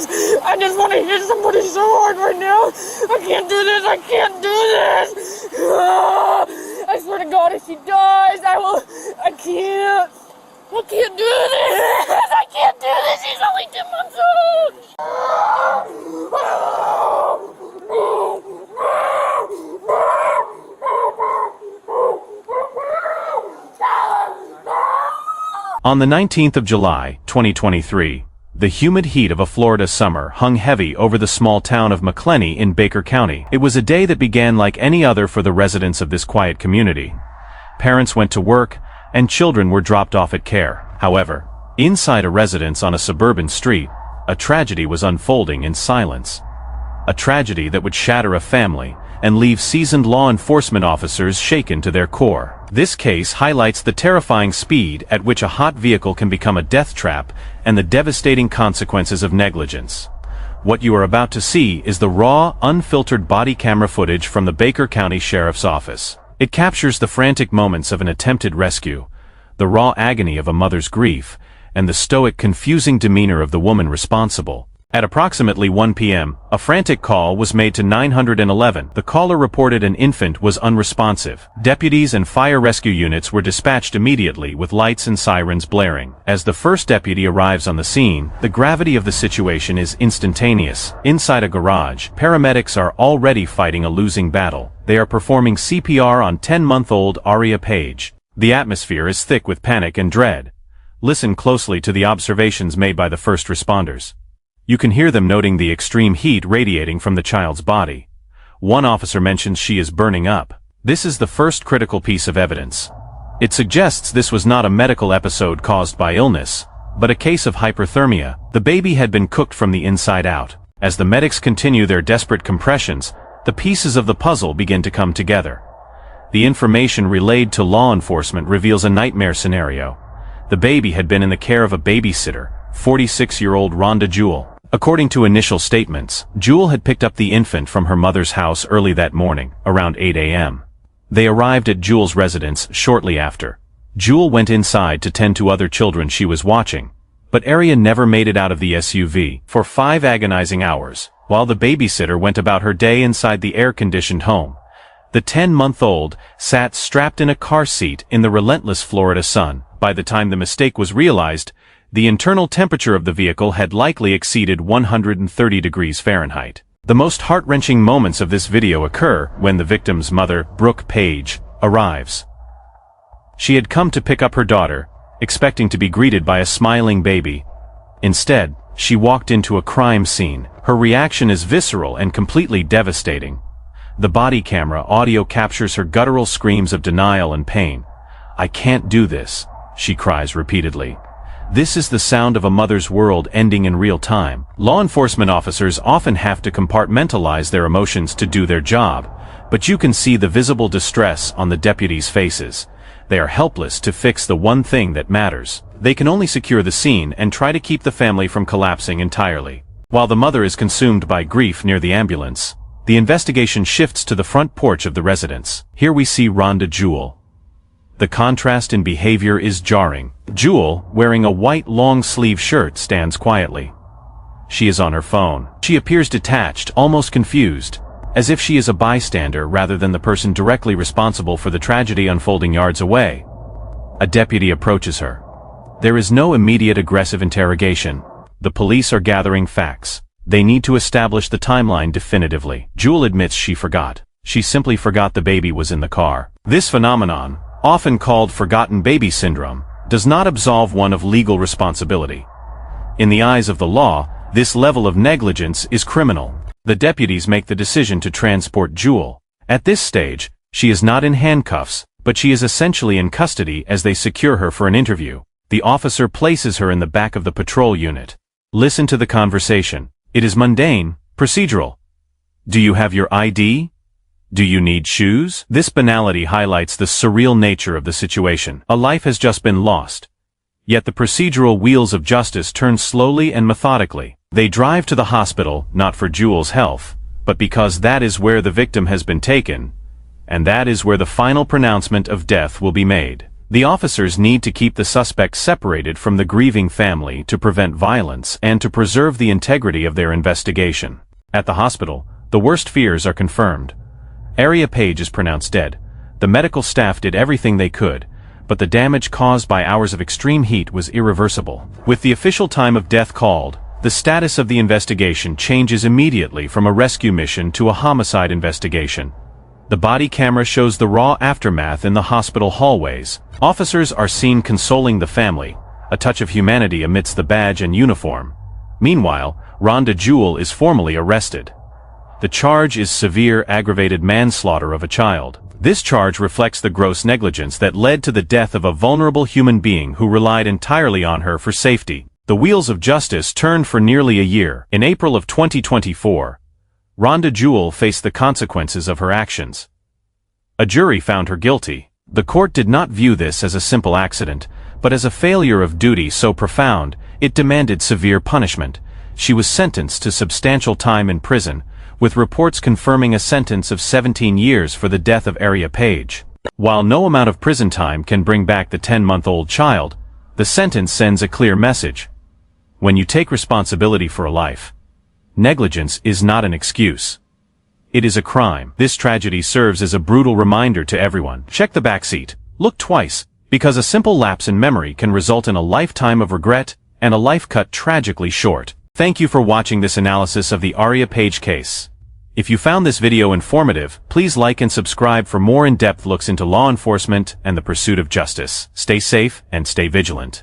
this. I just want to hit somebody so hard right now. I can't do this. I can't do this. I swear to God, if she dies, I can't. I can't do this. I can't do this. She's only 2 months On the 19th of July, 2023, the humid heat of a Florida summer hung heavy over the small town of McLenny in Baker County. It was a day that began like any other for the residents of this quiet community. Parents went to work, and children were dropped off at care. However, inside a residence on a suburban street, a tragedy was unfolding in silence. A tragedy that would shatter a family and leave seasoned law enforcement officers shaken to their core. This case highlights the terrifying speed at which a hot vehicle can become a death trap and the devastating consequences of negligence. What you are about to see is the raw, unfiltered body camera footage from the Baker County Sheriff's Office. It captures the frantic moments of an attempted rescue, the raw agony of a mother's grief, and the stoic, confusing demeanor of the woman responsible. At approximately 1 p.m., a frantic call was made to 911. The caller reported an infant was unresponsive. Deputies and fire rescue units were dispatched immediately with lights and sirens blaring. As the first deputy arrives on the scene, the gravity of the situation is instantaneous. Inside a garage, paramedics are already fighting a losing battle. They are performing CPR on 10-month-old Aria Page. The atmosphere is thick with panic and dread. Listen closely to the observations made by the first responders. You can hear them noting the extreme heat radiating from the child's body. One officer mentions she is burning up. This is the first critical piece of evidence. It suggests this was not a medical episode caused by illness, but a case of hyperthermia. The baby had been cooked from the inside out. As the medics continue their desperate compressions, the pieces of the puzzle begin to come together. The information relayed to law enforcement reveals a nightmare scenario. The baby had been in the care of a babysitter, 46-year-old Rhonda Jewell. According to initial statements, Jewell had picked up the infant from her mother's house early that morning, around 8 a.m. They arrived at Jewell's residence shortly after. Jewell went inside to tend to other children she was watching, but Aria never made it out of the SUV for 5 agonizing hours, while the babysitter went about her day inside the air-conditioned home. The 10-month-old sat strapped in a car seat in the relentless Florida sun. By the time the mistake was realized, the internal temperature of the vehicle had likely exceeded 130 degrees Fahrenheit. The most heart-wrenching moments of this video occur when the victim's mother, Brooke Page, arrives. She had come to pick up her daughter, expecting to be greeted by a smiling baby. Instead, she walked into a crime scene. Her reaction is visceral and completely devastating. The body camera audio captures her guttural screams of denial and pain. "I can't do this," she cries repeatedly. This is the sound of a mother's world ending in real time. Law enforcement officers often have to compartmentalize their emotions to do their job, but you can see the visible distress on the deputies' faces. They are helpless to fix the one thing that matters. They can only secure the scene and try to keep the family from collapsing entirely. While the mother is consumed by grief near the ambulance, the investigation shifts to the front porch of the residence. Here we see Rhonda Jewell. The contrast in behavior is jarring. Jewell, wearing a white long-sleeve shirt, stands quietly. She is on her phone. She appears detached, almost confused, as if she is a bystander rather than the person directly responsible for the tragedy unfolding yards away. A deputy approaches her. There is no immediate aggressive interrogation. The police are gathering facts. They need to establish the timeline definitively. Jewell admits she forgot. She simply forgot the baby was in the car. This phenomenon, often called forgotten baby syndrome, does not absolve one of legal responsibility. In the eyes of the law, this level of negligence is criminal. The deputies make the decision to transport Jewell. At this stage, she is not in handcuffs, but she is essentially in custody as they secure her for an interview. The officer places her in the back of the patrol unit. Listen to the conversation. It is mundane, procedural. "Do you have your ID? Do you need shoes?" This banality highlights the surreal nature of the situation. A life has just been lost. Yet the procedural wheels of justice turn slowly and methodically. They drive to the hospital, not for Jewell's health, but because that is where the victim has been taken, and that is where the final pronouncement of death will be made. The officers need to keep the suspect separated from the grieving family to prevent violence and to preserve the integrity of their investigation. At the hospital, the worst fears are confirmed. Aria Page is pronounced dead. The medical staff did everything they could, but the damage caused by hours of extreme heat was irreversible. With the official time of death called, the status of the investigation changes immediately from a rescue mission to a homicide investigation. The body camera shows the raw aftermath in the hospital hallways. Officers are seen consoling the family, a touch of humanity amidst the badge and uniform. Meanwhile, Rhonda Jewell is formally arrested. The charge is severe aggravated manslaughter of a child. This charge reflects the gross negligence that led to the death of a vulnerable human being who relied entirely on her for safety. The wheels of justice turned for nearly a year. In April of 2024, Rhonda Jewell faced the consequences of her actions. A jury found her guilty. The court did not view this as a simple accident, but as a failure of duty so profound, it demanded severe punishment. She was sentenced to substantial time in prison, with reports confirming a sentence of 17 years for the death of Aria Page. While no amount of prison time can bring back the 10-month-old child, the sentence sends a clear message. When you take responsibility for a life, negligence is not an excuse. It is a crime. This tragedy serves as a brutal reminder to everyone. Check the backseat. Look twice, because a simple lapse in memory can result in a lifetime of regret and a life cut tragically short. Thank you for watching this analysis of the Aria Page case. If you found this video informative, please like and subscribe for more in-depth looks into law enforcement and the pursuit of justice. Stay safe and stay vigilant.